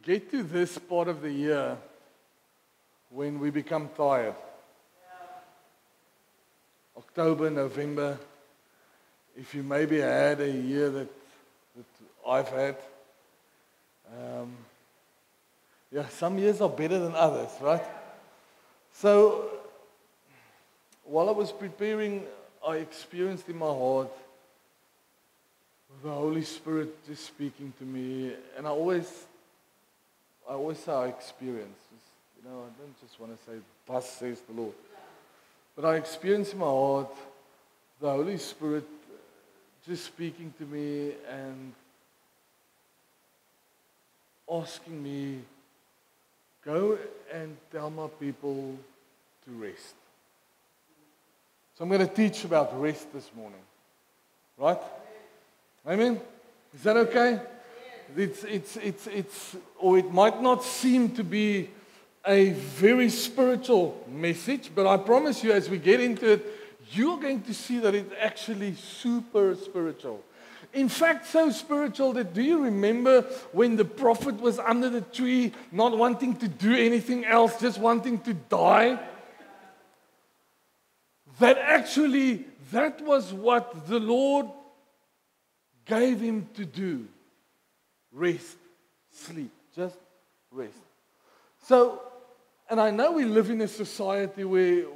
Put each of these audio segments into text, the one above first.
get to this part of the year when we become tired. October, November, if you maybe had a year that I've had, some years are better than others, right? So, while I was preparing, I experienced in my heart the Holy Spirit just speaking to me, and I always say I experience. I don't just want to say, "Thus says the Lord," but I experienced in my heart the Holy Spirit just speaking to me and asking me, "Go and tell my people to rest." So I'm going to teach about rest this morning, right? Amen? Is that okay? Or it might not seem to be a very spiritual message, but I promise you, as we get into it, you're going to see that it's actually super spiritual. In fact, so spiritual that, do you remember when the prophet was under the tree, not wanting to do anything else, just wanting to die? That was what the Lord gave him to do. Rest, sleep, just rest. So, and I know we live in a society where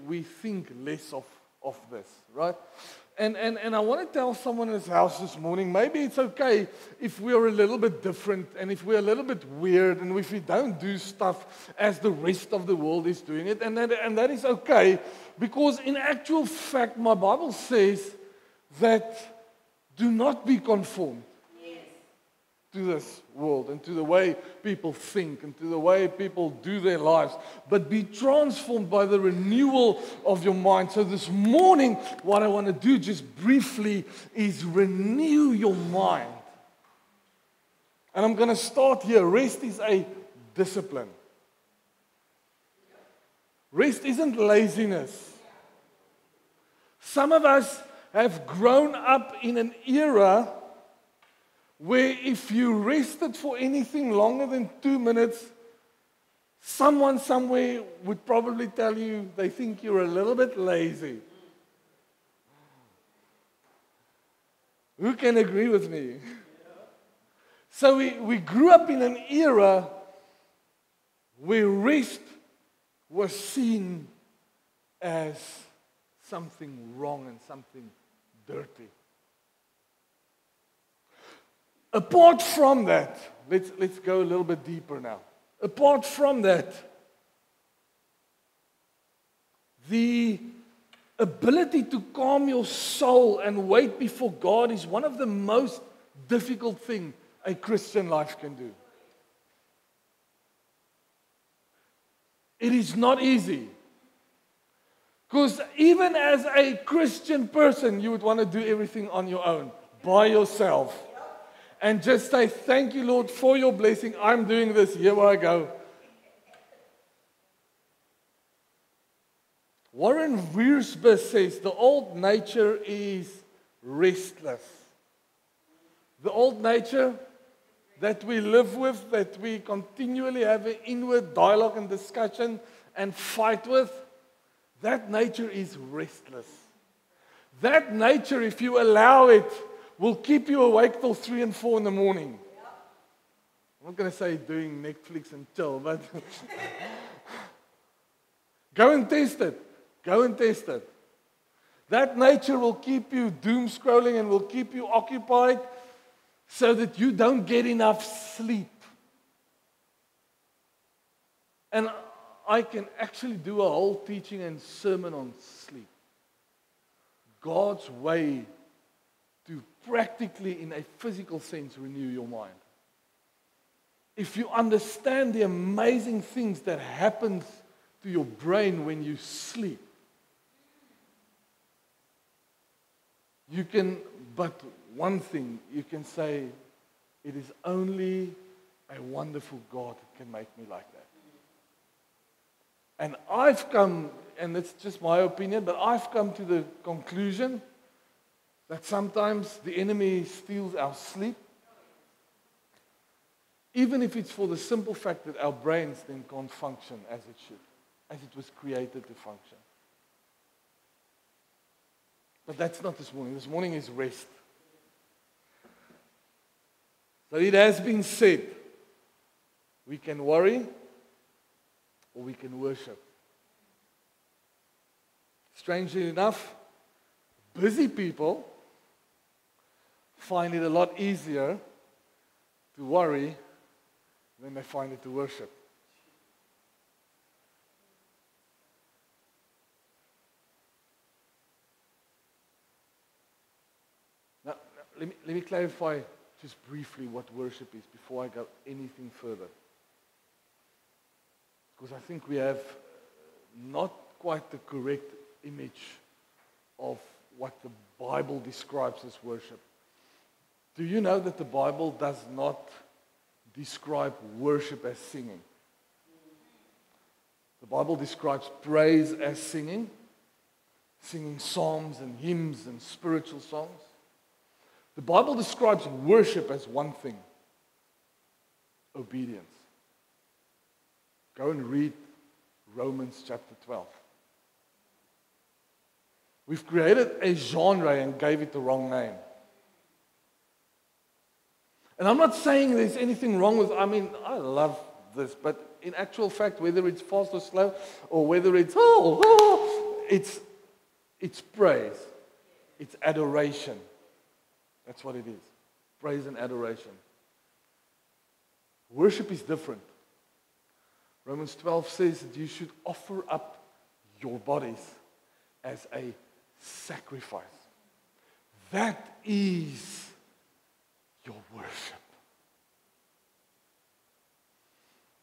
we think less of this, right? And I want to tell someone in this house this morning, maybe it's okay if we are a little bit different and if we're a little bit weird and if we don't do stuff as the rest of the world is doing it. And that is okay, because in actual fact, my Bible says that do not be conformed to this world and to the way people think and to the way people do their lives, but be transformed by the renewal of your mind. So this morning, what I want to do just briefly is renew your mind. And I'm going to start here. Rest is a discipline. Rest isn't laziness. Some of us have grown up in an era where if you rested for anything longer than 2 minutes, someone somewhere would probably tell you they think you're a little bit lazy. Who can agree with me? So we grew up in an era where rest was seen as something wrong and something dirty. Apart from that, let's go a little bit deeper now. Apart from that, the ability to calm your soul and wait before God is one of the most difficult things a Christian life can do. It is not easy. Because even as a Christian person, you would want to do everything on your own, by yourself. And just say, "Thank you, Lord, for your blessing. I'm doing this. Here I go." Warren Wiersbe says the old nature is restless. The old nature that we live with, that we continually have an inward dialogue and discussion and fight with, that nature is restless. That nature, if you allow it, will keep you awake till 3 and 4 in the morning. I'm not going to say doing Netflix and chill, but go and test it. Go and test it. That nature will keep you doom scrolling and will keep you occupied so that you don't get enough sleep. And I can actually do a whole teaching and sermon on sleep. God's way to practically, in a physical sense, renew your mind. If you understand the amazing things that happens to your brain when you sleep, you can, but one thing, you can say, it is only a wonderful God that can make me like that. And I've come, and it's just my opinion, but I've come to the conclusion that sometimes the enemy steals our sleep. Even if it's for the simple fact that our brains then can't function as it should, as it was created to function. But that's not this morning. This morning is rest. So it has been said, we can worry or we can worship. Strangely enough, busy people find it a lot easier to worry than they find it to worship. Now, let me clarify just briefly what worship is before I go anything further. Because I think we have not quite the correct image of what the Bible describes as worship. Do you know that the Bible does not describe worship as singing? The Bible describes praise as singing psalms and hymns and spiritual songs. The Bible describes worship as one thing: obedience. Go and read Romans chapter 12. We've created a genre and gave it the wrong name. And I'm not saying there's anything wrong with, I love this, but in actual fact, whether it's fast or slow, or whether it's, it's praise. It's adoration. That's what it is. Praise and adoration. Worship is different. Romans 12 says that you should offer up your bodies as a sacrifice. That is your worship.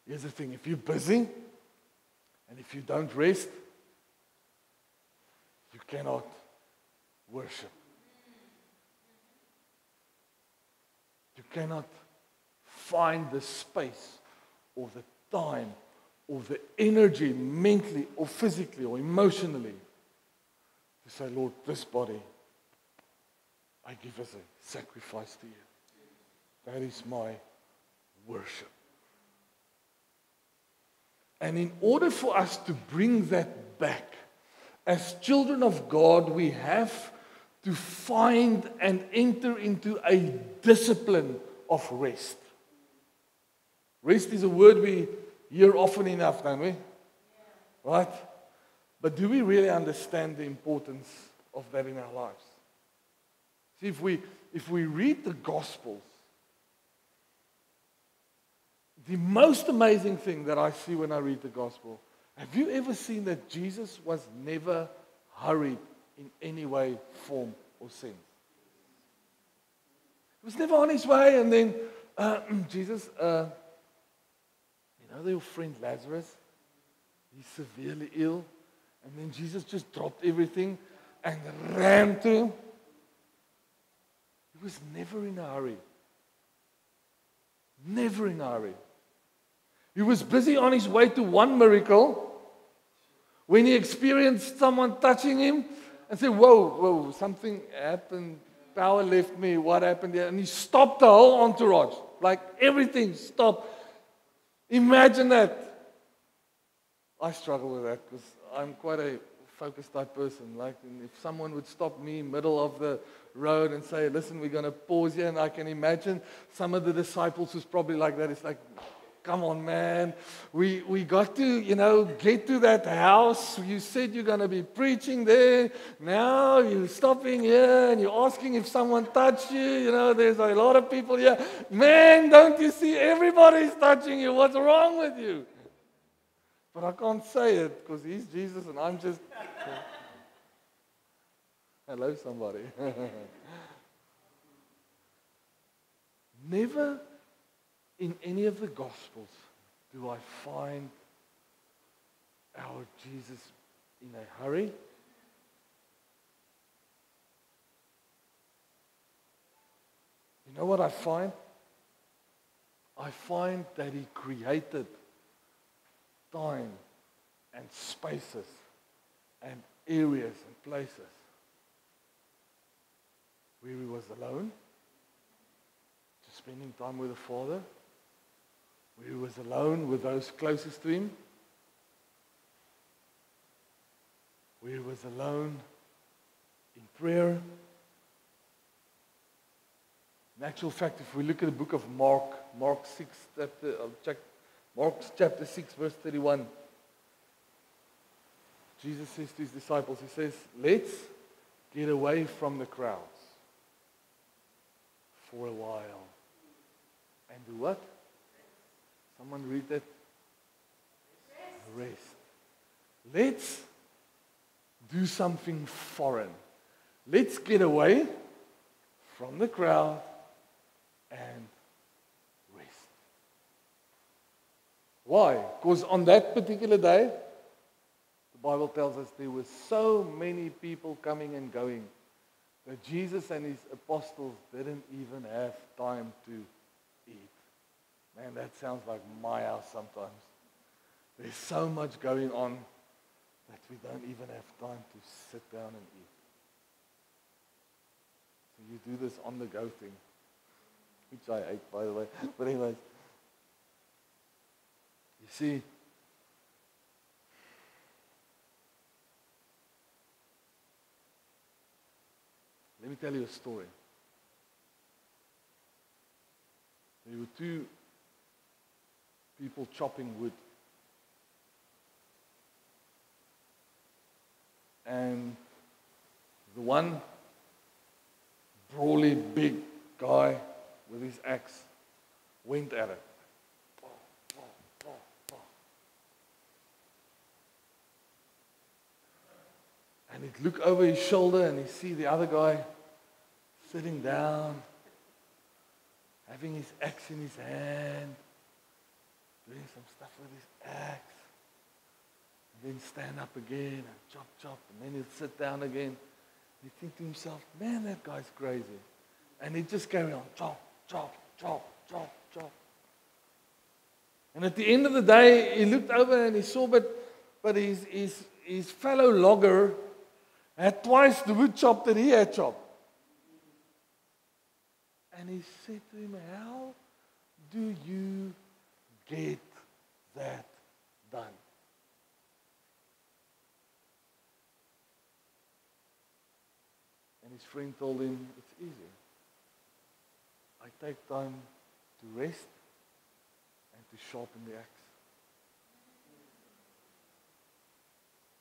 Here's the thing: if you're busy and if you don't rest, you cannot worship. You cannot find the space or the time or the energy mentally or physically or emotionally to say, Lord, this body I give as a sacrifice to you. That is my worship. And in order for us to bring that back, as children of God, we have to find and enter into a discipline of rest. Rest is a word we hear often enough, don't we? Right? But do we really understand the importance of that in our lives? See, if we read the Gospels, the most amazing thing that I see when I read the Gospel, have you ever seen that Jesus was never hurried in any way, form, or sense? He was never on his way, and then Jesus, your friend Lazarus, he's severely ill, and then Jesus just dropped everything and ran to him. He was never in a hurry. Never in a hurry. He was busy on his way to one miracle when he experienced someone touching him and said, whoa, something happened. Power left me. What happened there? And he stopped the whole entourage. Like everything stopped. Imagine that. I struggle with that because I'm quite a focused type person. Like if someone would stop me middle of the road and say, listen, we're going to pause here, and I can imagine some of the disciples who's probably like that. It's like, come on, man. We got to, get to that house. You said you're going to be preaching there. Now you're stopping here and you're asking if someone touched you. There's a lot of people here. Man, don't you see everybody's touching you? What's wrong with you? But I can't say it because he's Jesus and I'm just... Hello, somebody. Never in any of the Gospels do I find our Jesus in a hurry. You know what I find? I find that he created time and spaces and areas and places where he was alone, just spending time with the Father, where he was alone with those closest to him, where he was alone in prayer. In actual fact, if we look at the book of Mark, Mark chapter 6, verse 31, Jesus says to his disciples, he says, let's get away from the crowds for a while. And do what? Someone read that? Rest. Let's do something foreign. Let's get away from the crowd and rest. Why? Because on that particular day, the Bible tells us there were so many people coming and going that Jesus and his apostles didn't even have time to eat. Man, that sounds like my house sometimes. There's so much going on that we don't even have time to sit down and eat. So you do this on the go thing, which I hate, by the way. But anyways, you see, let me tell you a story. There were two people chopping wood. And the one brawly big guy with his axe went at it. And he'd look over his shoulder and he'd see the other guy sitting down, having his axe in his hand, doing some stuff with his axe. And then stand up again and chop, chop, and then he'd sit down again. He'd think to himself, man, that guy's crazy. And he'd just carry on, chop, chop, chop, chop, chop. And at the end of the day, he looked over and he saw, but his fellow logger had twice the wood chop that he had chopped. And he said to him, how do you get that done? And his friend told him, it's easy. I take time to rest and to sharpen the axe.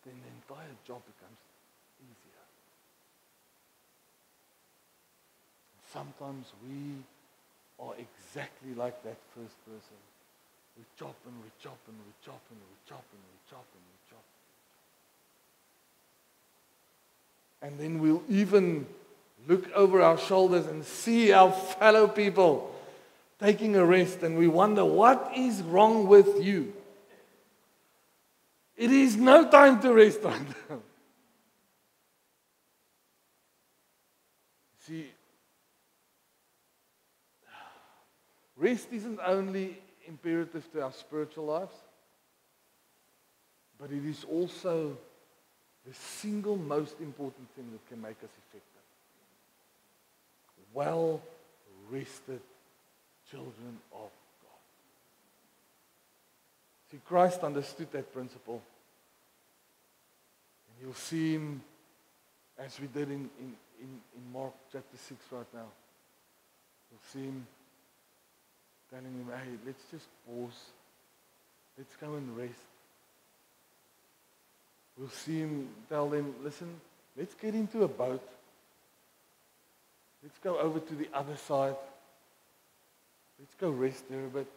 Then the entire job becomes easier. Sometimes we are exactly like that first person. We chop and we chop and we chop and we chop and we chop and we chop. And then we'll even look over our shoulders and see our fellow people taking a rest, and we wonder, what is wrong with you? It is no time to rest right now. See, rest isn't only imperative to our spiritual lives, but it is also the single most important thing that can make us effective. Well-rested children of God. See, Christ understood that principle. And you'll see him, as we did in Mark chapter 6 right now. You'll see him telling him, hey, let's just pause. Let's go and rest. We'll see him tell them, listen, let's get into a boat. Let's go over to the other side. Let's go rest there a bit.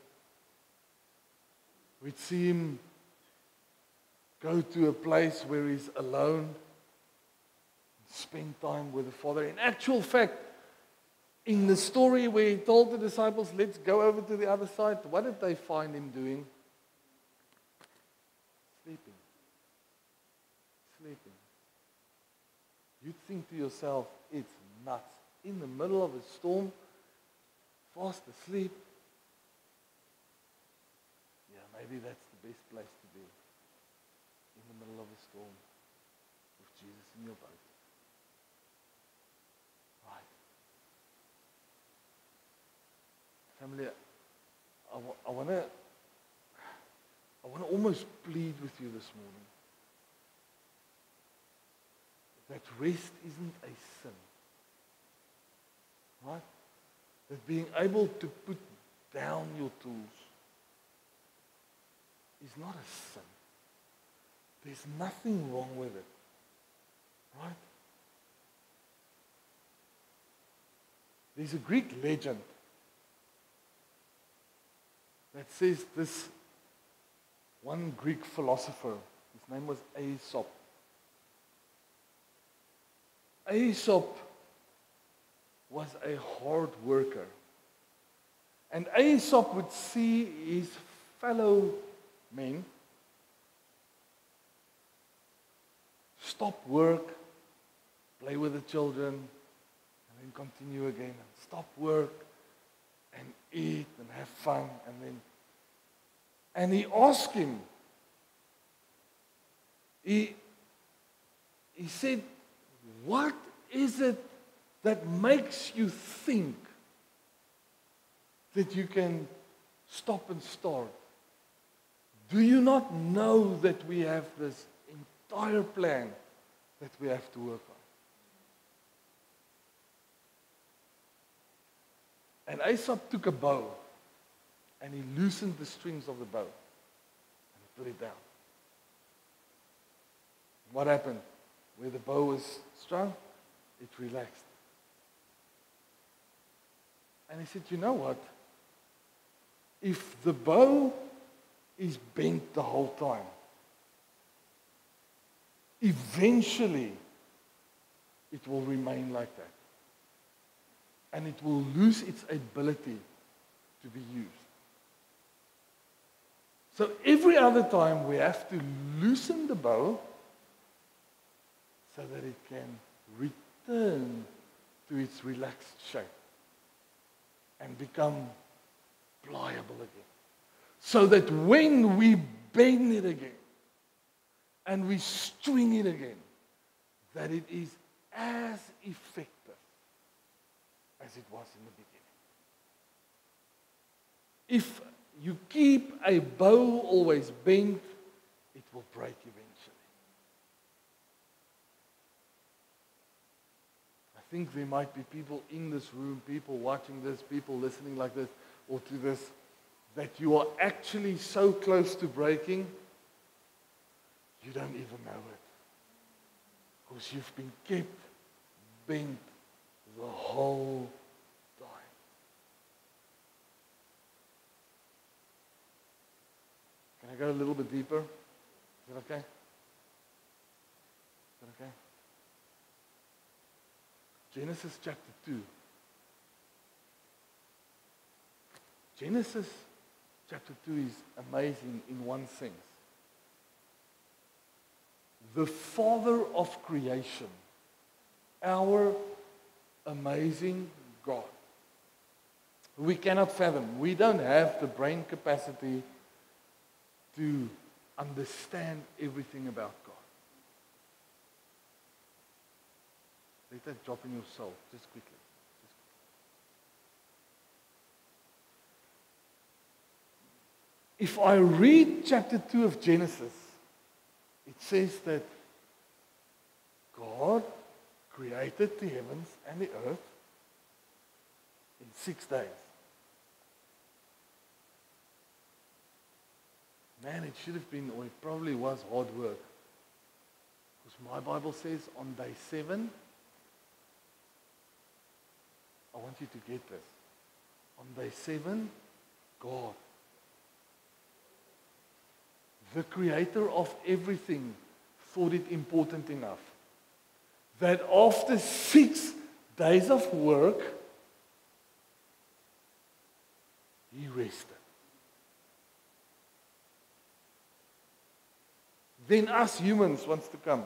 We'd see him go to a place where he's alone, spend time with the Father. In actual fact, in the story where he told the disciples, let's go over to the other side, what did they find him doing? Sleeping. You'd think to yourself, it's nuts. In the middle of a storm, fast asleep. Yeah, maybe that's the best place to be. In the middle of a storm, with Jesus in your boat. Right. Family, I want to I want to almost plead with you this morning that rest isn't a sin. Right? That being able to put down your tools is not a sin. There's nothing wrong with it. Right? There's a Greek legend that says this one Greek philosopher, his name was Aesop. Aesop was a hard worker. And Aesop would see his fellow men stop work, play with the children, and then continue again, and stop work, and eat, and have fun, and he asked him, he said, what is it that makes you think that you can stop and start? Do you not know that we have this entire plan that we have to work on? And Aesop took a bow and he loosened the strings of the bow and he put it down. What happened? Where the bow was strung, it relaxed. And he said, you know what? If the bow is bent the whole time, eventually it will remain like that. And it will lose its ability to be used. So every other time we have to loosen the bow so that it can return to its relaxed shape and become pliable again. So that when we bend it again and we string it again, that it is as effective as it was in the beginning. If you keep a bow always bent, it will break eventually. I think there might be people in this room, people watching this, people listening like this, or to this, that you are actually so close to breaking, you don't even know it. Because you've been kept bent the whole time. Can I go a little bit deeper? Is that okay? Is that okay? Genesis chapter 2. Genesis chapter 2 is amazing in one sense. The Father of creation, our amazing God, we cannot fathom. We don't have the brain capacity to understand everything about God. Let that drop in your soul, just quickly. If I read chapter 2 of Genesis, it says that God created the heavens and the earth in 6 days. Man, it should have been, or it probably was hard work. Because my Bible says on day 7, I want you to get this. On day 7, God, the creator of everything, thought it important enough that after 6 days of work, he rested. Then us humans wants to come.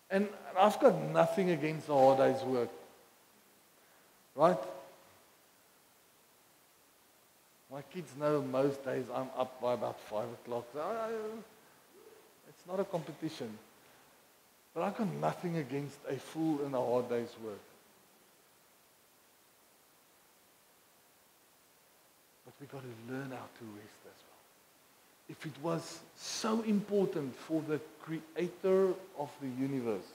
And I've got nothing against a hard day's work. Right? My kids know most days I'm up by about 5 o'clock. So it's not a competition. But I've got nothing against a full and a hard day's work. we've got to learn how to rest as well. If it was so important for the creator of the universe,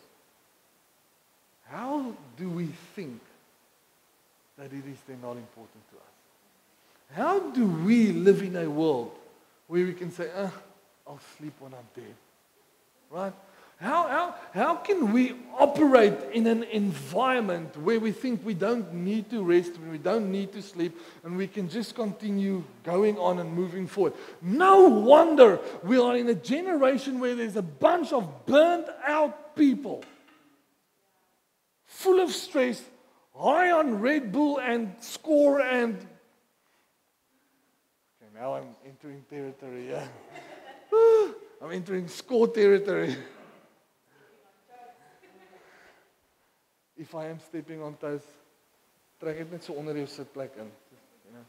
how do we think that it is then not important to us? How do we live in a world where we can say, I'll sleep when I'm dead? Right? How can we operate in an environment where we think we don't need to rest, we don't need to sleep, and we can just continue going on and moving forward? No wonder we are in a generation where there's a bunch of burnt out people, full of stress, high on Red Bull and score and... Okay, now I'm entering territory, yeah. I'm entering score territory. If I am stepping on toes, trek dit net so onder jou sitplek in. You know.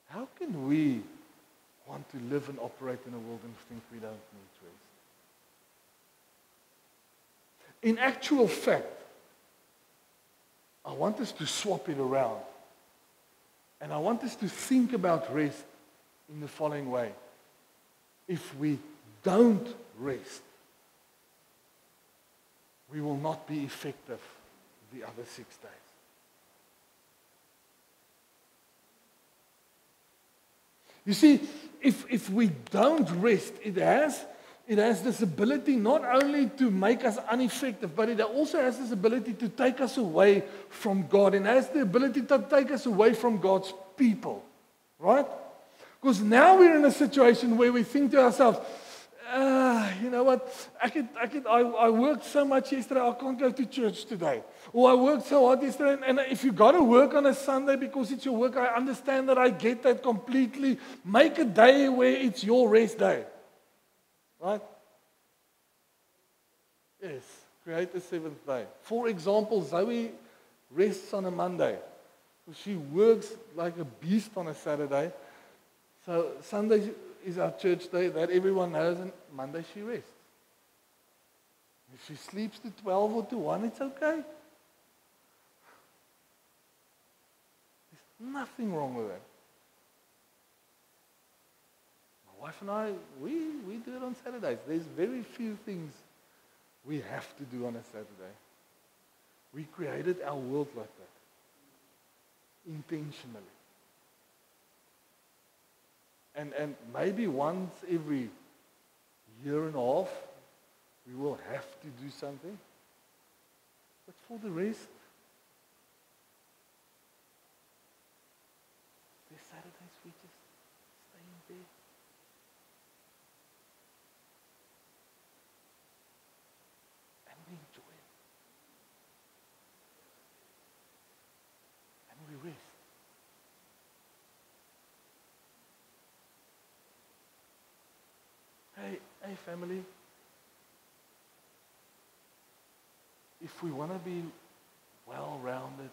How can we want to live and operate in a world and think we don't need rest? In actual fact, I want us to swap it around. And I want us to think about rest in the following way. If we don't rest, we will not be effective the other 6 days. You see, if we don't rest, it has this ability not only to make us ineffective, but it also has this ability to take us away from God, and has the ability to take us away from God's people. Right? Because now we're in a situation where we think to ourselves, you know what, I worked so much yesterday, I can't go to church today. Or I worked so hard yesterday, and if you got to work on a Sunday because it's your work, I understand that, I get that completely. Make a day where it's your rest day. Right? Yes, create a 7th day. For example, Zoe rests on a Monday. She works like a beast on a Saturday. So Sunday is our church day, that everyone knows, and Monday she rests. If she sleeps to 12 or to 1, it's okay. There's nothing wrong with that. My wife and I, we do it on Saturdays. There's very few things we have to do on a Saturday. We created our world like that, intentionally. And maybe once every year and a half, we will have to do something. But for the rest, there's Saturdays we just stay in bed. And we enjoy it. And we rest. Hey family, if we want to be well-rounded,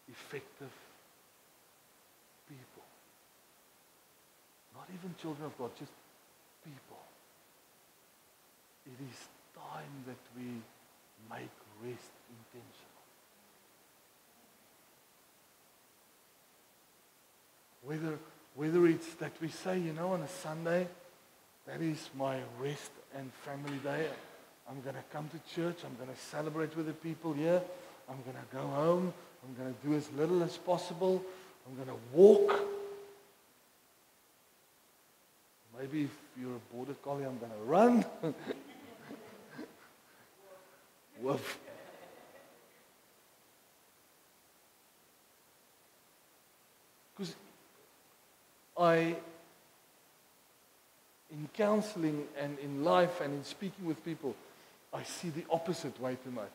effective people, not even children of God, just people, it is time that we make rest intentional. Whether it's that we say, you know, on a Sunday, that is my rest and family day. I'm going to come to church. I'm going to celebrate with the people here. I'm going to go home. I'm going to do as little as possible. I'm going to walk. Maybe if you're a border collie, I'm going to run. Woof. Because in counseling and in life and in speaking with people, I see the opposite way too much.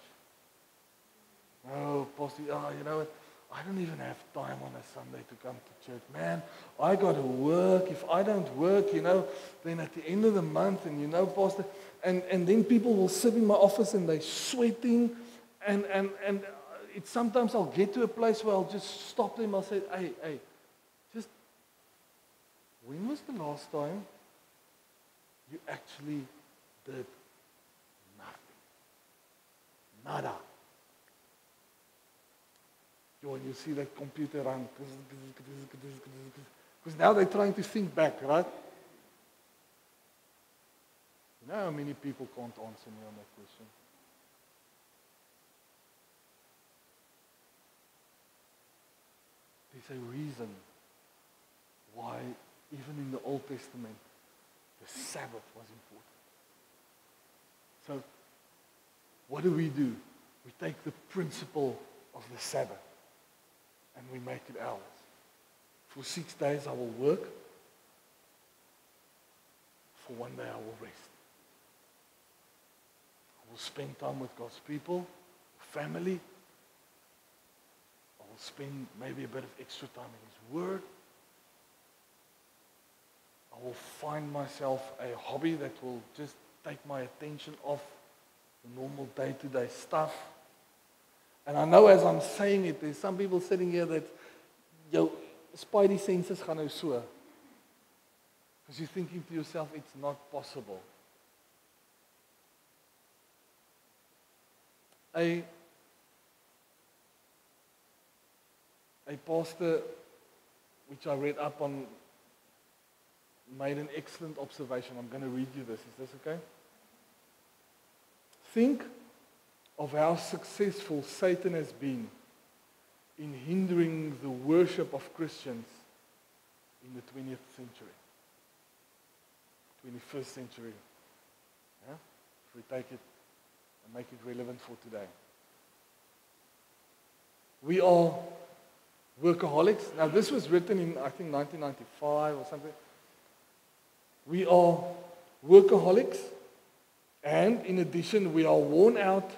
Oh, Pastor, you know what? I don't even have time on a Sunday to come to church. Man, I got to work. If I don't work, you know, then at the end of the month, and you know, Pastor, and then people will sit in my office and they're sweating, and it's sometimes I'll get to a place where I'll just stop them. I'll say, hey, just, when was the last time you actually did nothing? Nada. When you see that computer run, because now they're trying to think back, right? You know how many people can't answer me on that question? There's a reason why, even in the Old Testament, the Sabbath was important. So, what do? We take the principle of the Sabbath and we make it ours. For 6 days I will work. For 1 day I will rest. I will spend time with God's people, family. I will spend maybe a bit of extra time in His Word. I will find myself a hobby that will just take my attention off the normal day-to-day stuff. And I know as I'm saying it, there's some people sitting here that your spidey senses gaan nou so. Because you're thinking to yourself, it's not possible. A pastor, which I read up on, made an excellent observation. I'm going to read you this. Is this okay? Think of how successful Satan has been in hindering the worship of Christians in the 20th century, 21st century. Yeah? If we take it and make it relevant for today. We are workaholics. Now this was written in, I think, 1995 or something. We are workaholics, and in addition, we are worn out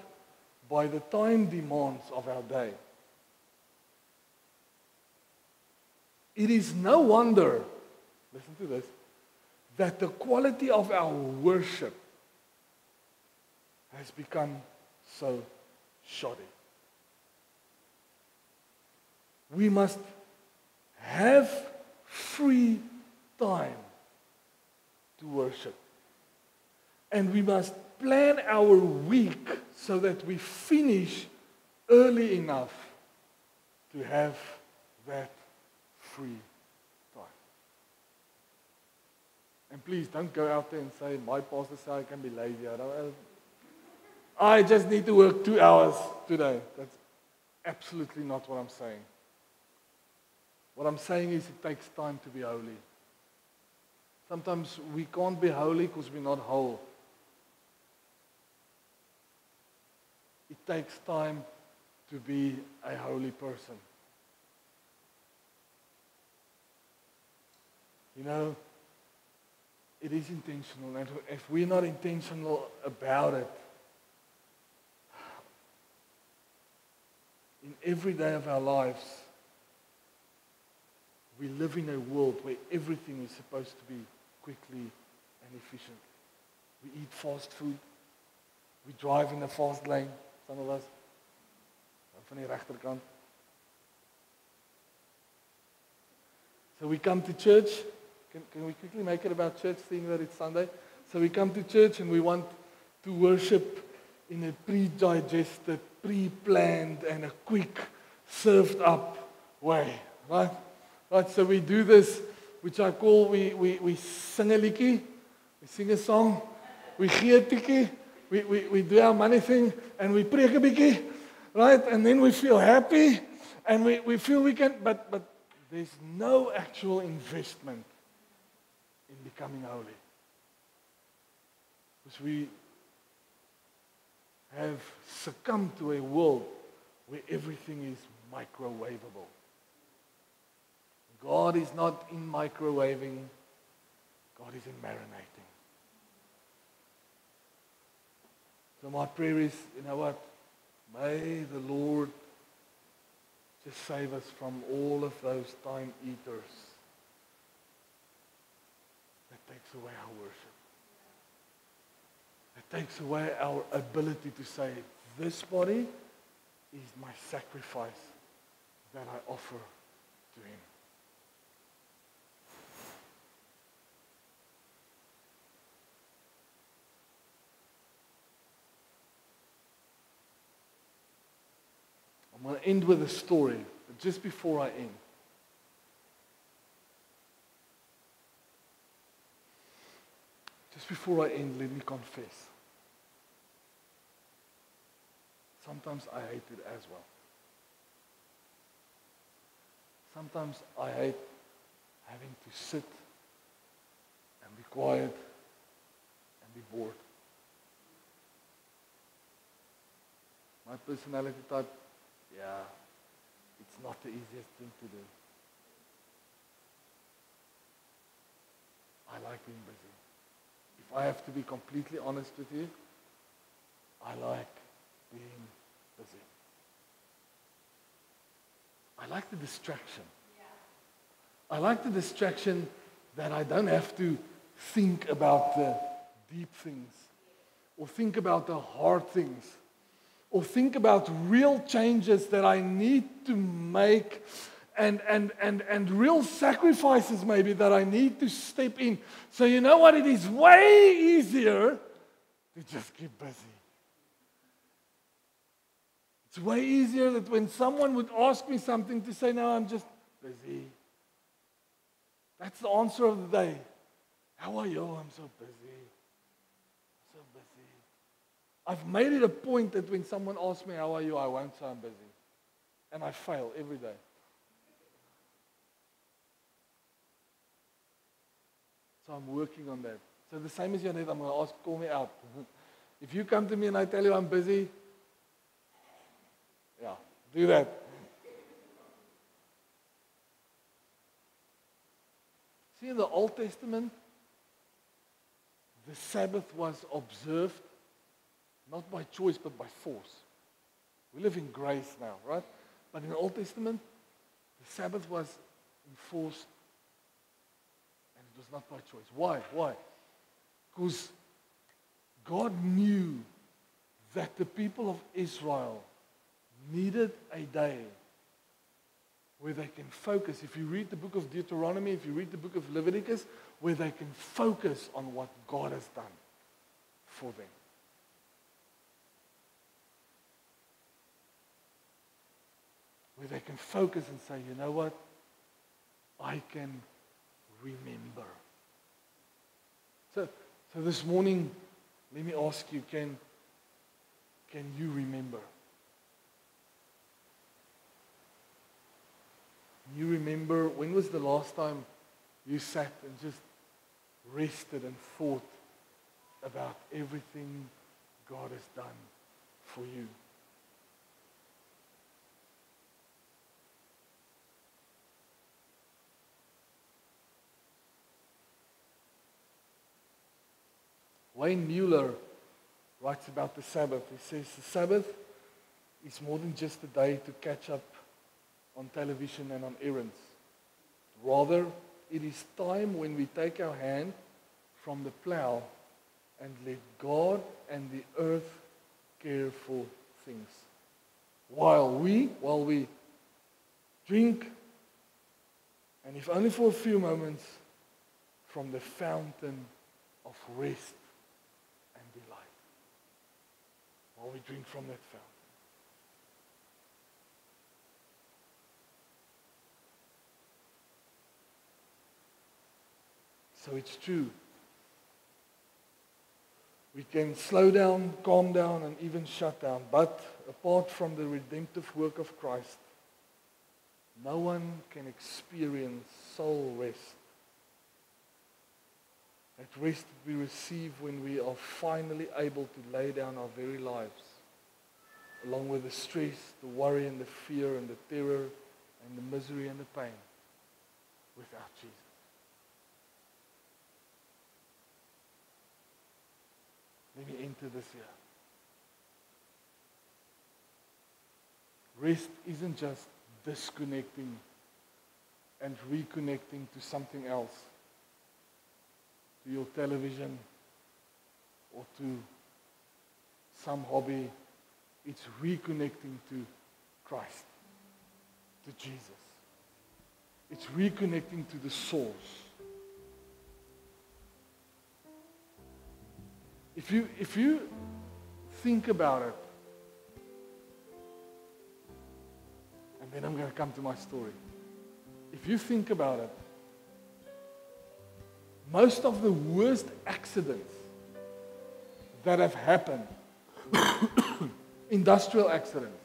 by the time demands of our day. It is no wonder, listen to this, that the quality of our worship has become so shoddy. We must have free time to worship. And we must plan our week so that we finish early enough to have that free time. And please don't go out there and say, my pastor said I can be lazy. I just need to work 2 hours today. That's absolutely not what I'm saying. What I'm saying is it takes time to be holy. Sometimes we can't be holy because we're not whole. It takes time to be a holy person. You know, it is intentional. And if we're not intentional about it, in every day of our lives, we live in a world where everything is supposed to be quickly and efficient. We eat fast food. We drive in a fast lane, some of us. Van die regterkant. So we come to church. Can we quickly make it about church, seeing that it's Sunday? So we come to church and we want to worship in a pre-digested, pre-planned, and a quick, served-up way, right? Right, so we do this, which I call, we sing a liedjie, we sing a song, we gee 'n tikkie, we do our money thing, and we preek 'n bietjie, right? And then we feel happy, and we feel we can, but there's no actual investment in becoming holy. Because we have succumbed to a world where everything is microwavable. God is not in microwaving. God is in marinating. So my prayer is, you know what? May the Lord just save us from all of those time eaters that takes away our worship. That takes away our ability to say, this body is my sacrifice that I offer to Him. I'm going to end with a story. just before I end, let me confess. Sometimes I hate it as well. Sometimes I hate having to sit and be quiet and be bored. My personality type, it's not the easiest thing to do. I like being busy. If I have to be completely honest with you, I like being busy. I like the distraction. I like the distraction that I don't have to think about the deep things, or think about the hard things, or think about real changes that I need to make, and real sacrifices maybe that I need to step in. So you know what? It is way easier to just keep busy. It's way easier that when someone would ask me something to say, no, I'm just busy. That's the answer of the day. How are you? I'm so busy. So busy. I've made it a point that when someone asks me, how are you? I won't say I'm busy. And I fail every day. So I'm working on that. So the same as Janet, I'm going to ask, call me out. If you come to me and I tell you I'm busy, do that. See, in the Old Testament, the Sabbath was observed not by choice but by force. We live in grace now, right? But in the Old Testament, the Sabbath was enforced and it was not by choice. Why? Because God knew that the people of Israel needed a day where they can focus. If you read the book of Deuteronomy, if you read the book of Leviticus, where they can focus on what God has done for them. Where they can focus and say, you know what? I can remember. So this morning, let me ask you, can you remember? You remember, when was the last time you sat and just rested and thought about everything God has done for you? Wayne Mueller writes about the Sabbath. He says the Sabbath is more than just a day to catch up on television and on errands. Rather, it is time when we take our hand from the plow and let God and the earth care for things. While we drink, and if only for a few moments, from the fountain of rest and delight. While we drink from that fountain. So it's true. We can slow down, calm down, and even shut down. But apart from the redemptive work of Christ, no one can experience soul rest. That rest we receive when we are finally able to lay down our very lives, along with the stress, the worry, and the fear, and the terror, and the misery, and the pain, without Jesus. Let me enter this here. Rest isn't just disconnecting and reconnecting to something else, to your television or to some hobby. It's reconnecting to Christ, to Jesus. It's reconnecting to the source. If you think about it, and And then I'm going to come to my story. If you think about it, most of the worst accidents that have happened, industrial accidents,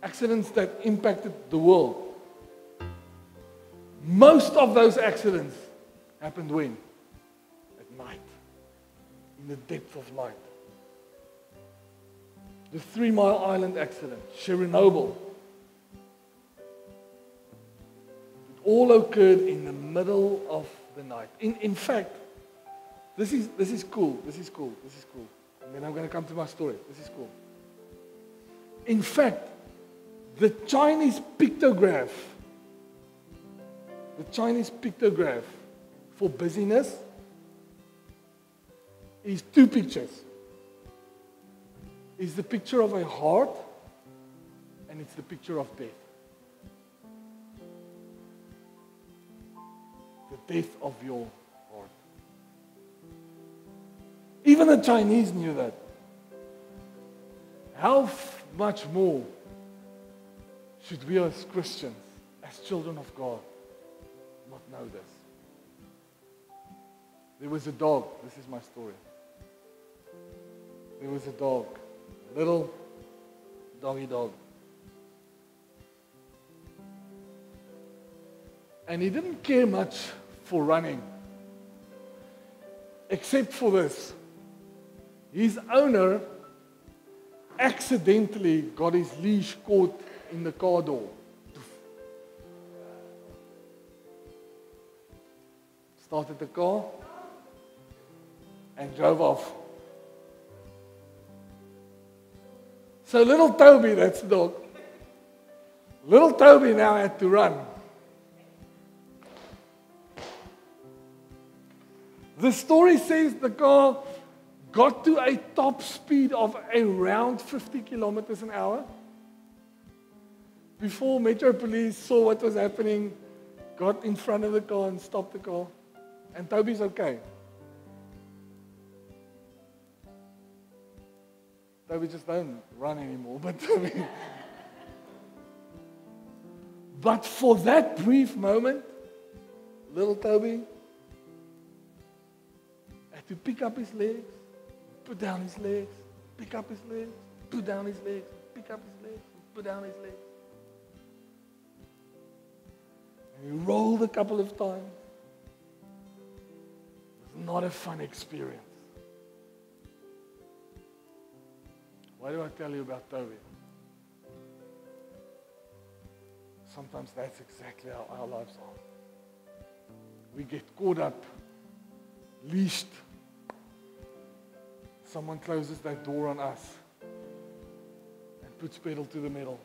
accidents that impacted the world, most of those accidents happened when? At night, in the depth of night. The 3 Mile Island accident, Chernobyl, it all occurred in the middle of the night. In fact, this is cool. And then I'm going to come to my story. This is cool. In fact, the Chinese pictograph for busyness is 2 pictures. It's the picture of a heart and it's the picture of death. The death of your heart. Even the Chinese knew that. How much more should we as Christians, as children of God, not know this? There was a dog. This is my story. There was a dog. A little doggy dog. And he didn't care much for running. Except for this. His owner accidentally got his leash caught in the car door. Started the car and drove off. So little Toby, that's the dog, little Toby now had to run. The story says the car got to a top speed of around 50 kilometers an hour. Before Metro Police saw what was happening, got in front of the car and stopped the car. And Toby's okay. Toby just don't run anymore, but Toby. But for that brief moment, little Toby had to pick up his legs, put down his legs, pick up his legs, put down his legs, pick up his legs, put down his legs. And he rolled a couple of times. It was not a fun experience. Why do I tell you about Toby? Sometimes that's exactly how our lives are. We get caught up, leashed. Someone closes that door on us and puts pedal to the metal.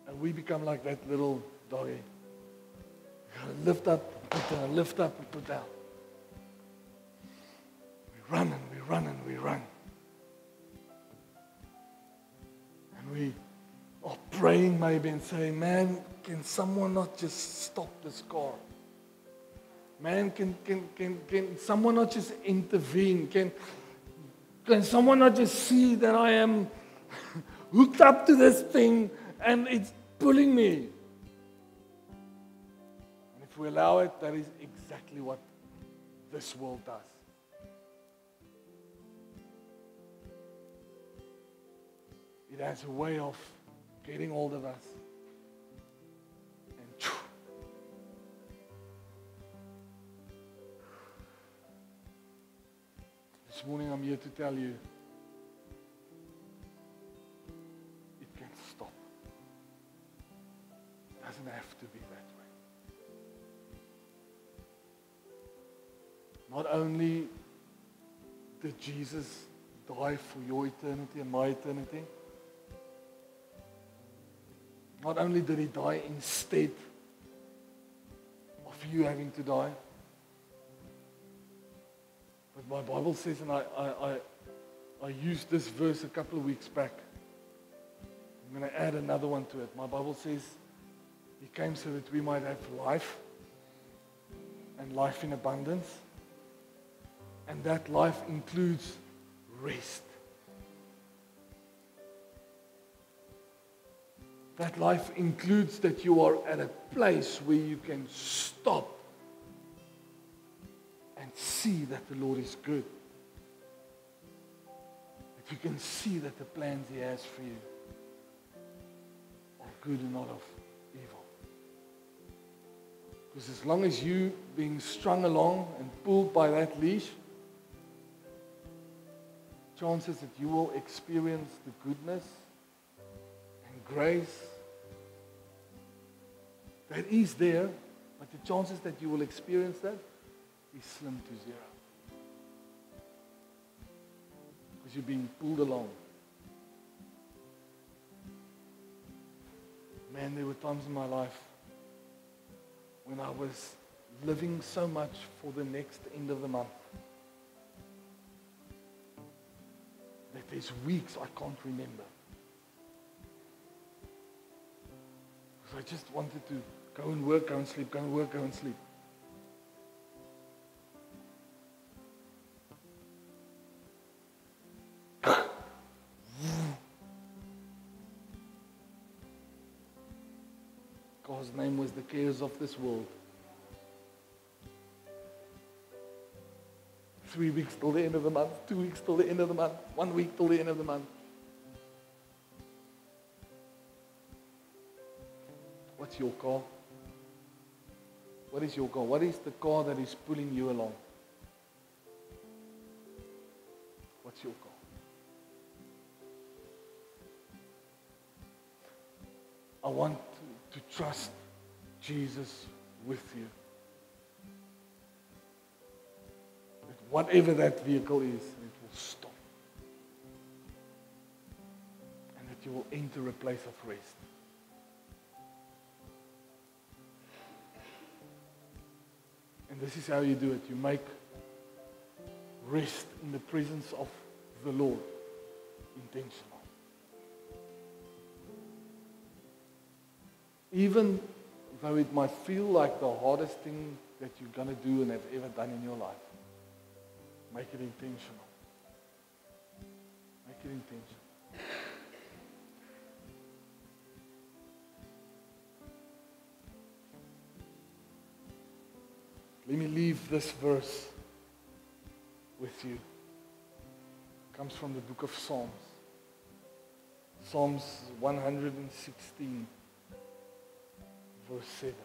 And we become like that little doggy. We gotta lift up, put down, lift up and put down. We run and we run and we run. And we are praying maybe and saying, man, can someone not just stop this car? Man, can someone not just intervene? Can someone not just see that I am hooked up to this thing and it's pulling me? And if we allow it, that is exactly what this world does. It has a way of getting hold of us. And this morning I'm here to tell you, it can stop. It doesn't have to be that way. Not only did Jesus die for your eternity and my eternity, not only did he die instead of you having to die, but my Bible says, and I used this verse a couple of weeks back. I'm going to add another one to it. My Bible says he came so that we might have life, and life in abundance. And that life includes rest. That life includes that you are at a place where you can stop and see that the Lord is good. That you can see that the plans He has for you are good and not of evil. Because as long as you being strung along and pulled by that leash, chances that you will experience the goodness and grace that is there, but the chances that you will experience that is slim to zero. Because you're being pulled along. Man, there were times in my life when I was living so much for the next end of the month that there's weeks I can't remember. Because I just wanted to go and work, go and sleep, go and work, go and sleep. God's name was the cares of this world. 3 weeks till the end of the month, 2 weeks till the end of the month, 1 week till the end of the month. What's your car? What is your car? What is the car that is pulling you along? What's your car? I want to trust Jesus with you. That whatever that vehicle is, it will stop. And that you will enter a place of rest. And this is how you do it. You make rest in the presence of the Lord intentional. Even though it might feel like the hardest thing that you're going to do and have ever done in your life, make it intentional. Make it intentional. Let me leave this verse with you. It comes from the book of Psalms. Psalms 116. Verse 7.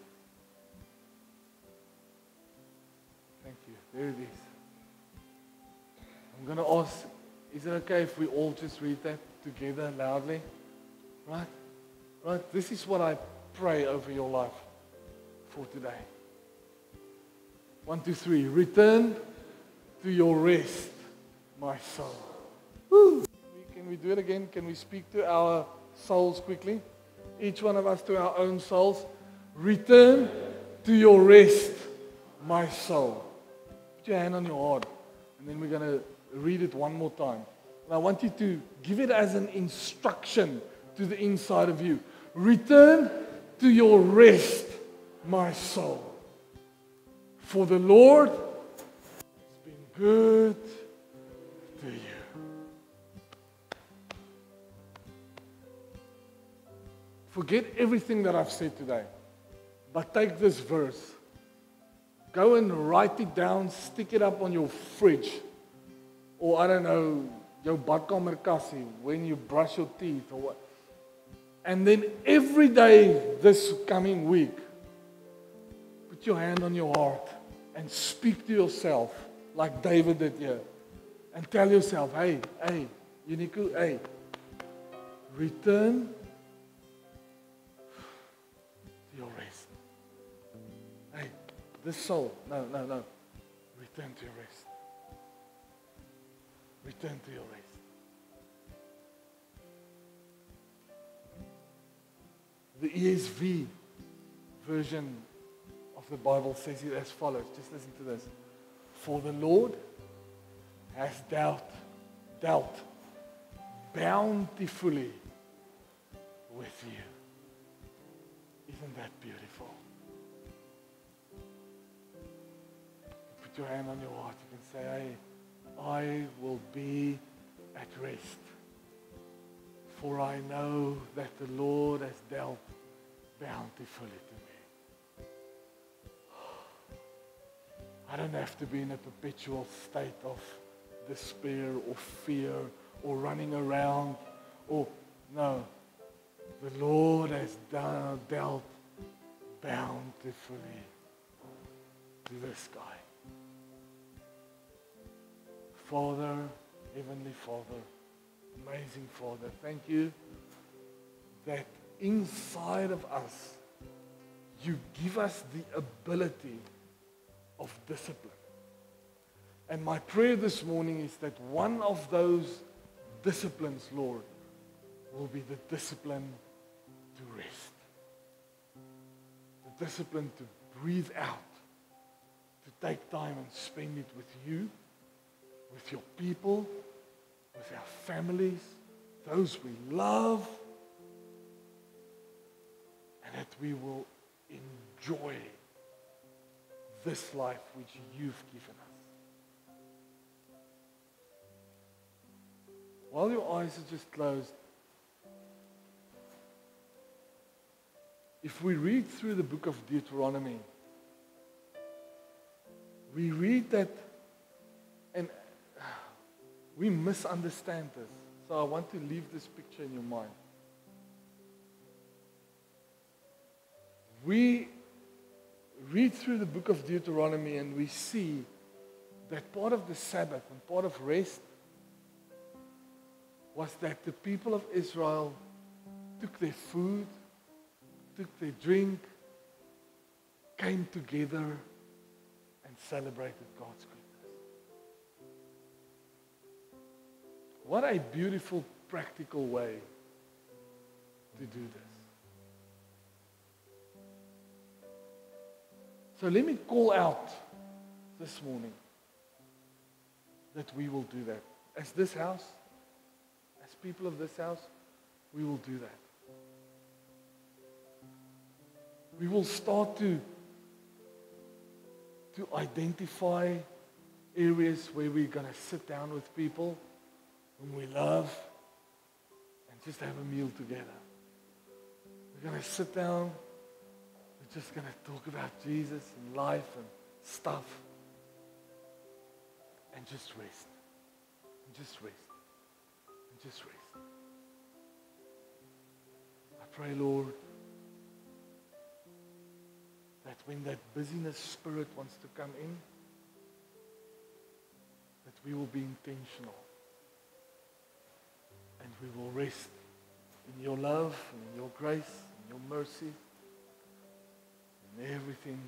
Thank you. There it is. I'm going to ask, is it okay if we all just read that together loudly? Right? Right? This is what I pray over your life for today. 1, 2, 3. Return to your rest, my soul. Woo. Can we do it again? Can we speak to our souls quickly? Each one of us to our own souls. Return to your rest, my soul. Put your hand on your heart, and then we're going to read it one more time. And I want you to give it as an instruction to the inside of you. Return to your rest, my soul. For the Lord has been good to you. Forget everything that I've said today. But take this verse, go and write it down, stick it up on your fridge, or I don't know, your badkamer kassie, when you brush your teeth or what. And then every day this coming week, put your hand on your heart and speak to yourself like David did here. And tell yourself, hey, Uniku, hey, return to your rest. Hey, this soul, no. Return to your rest. Return to your rest. The ESV version of the Bible says it as follows. Just listen to this. For the Lord has dealt bountifully with you. Isn't that beautiful? Put your hand on your heart. You can say, hey, I will be at rest. For I know that the Lord has dealt bountifully to me. I don't have to be in a perpetual state of despair or fear or running around or no. The Lord has dealt bountifully to this guy. Father, Heavenly Father, amazing Father, thank you that inside of us, you give us the ability of discipline. And my prayer this morning is that one of those disciplines, Lord, will be the discipline to rest. The discipline to breathe out, to take time and spend it with you, with your people, with our families, those we love, and that we will enjoy this life which you've given us. While your eyes are just closed, if we read through the book of Deuteronomy, we read that, and we misunderstand this. So I want to leave this picture in your mind. We read through the book of Deuteronomy and we see that part of the Sabbath and part of rest was that the people of Israel took their food, took their drink, came together and celebrated God's goodness. What a beautiful, practical way to do this. So let me call out this morning that we will do that. As this house, as people of this house, we will do that. We will start to identify areas where we're going to sit down with people whom we love and just have a meal together. We're going to sit down. We're just going to talk about Jesus and life and stuff and just rest. And just rest. And just rest. I pray, Lord, that when that busyness spirit wants to come in, that we will be intentional and we will rest in your love and in your grace and your mercy and everything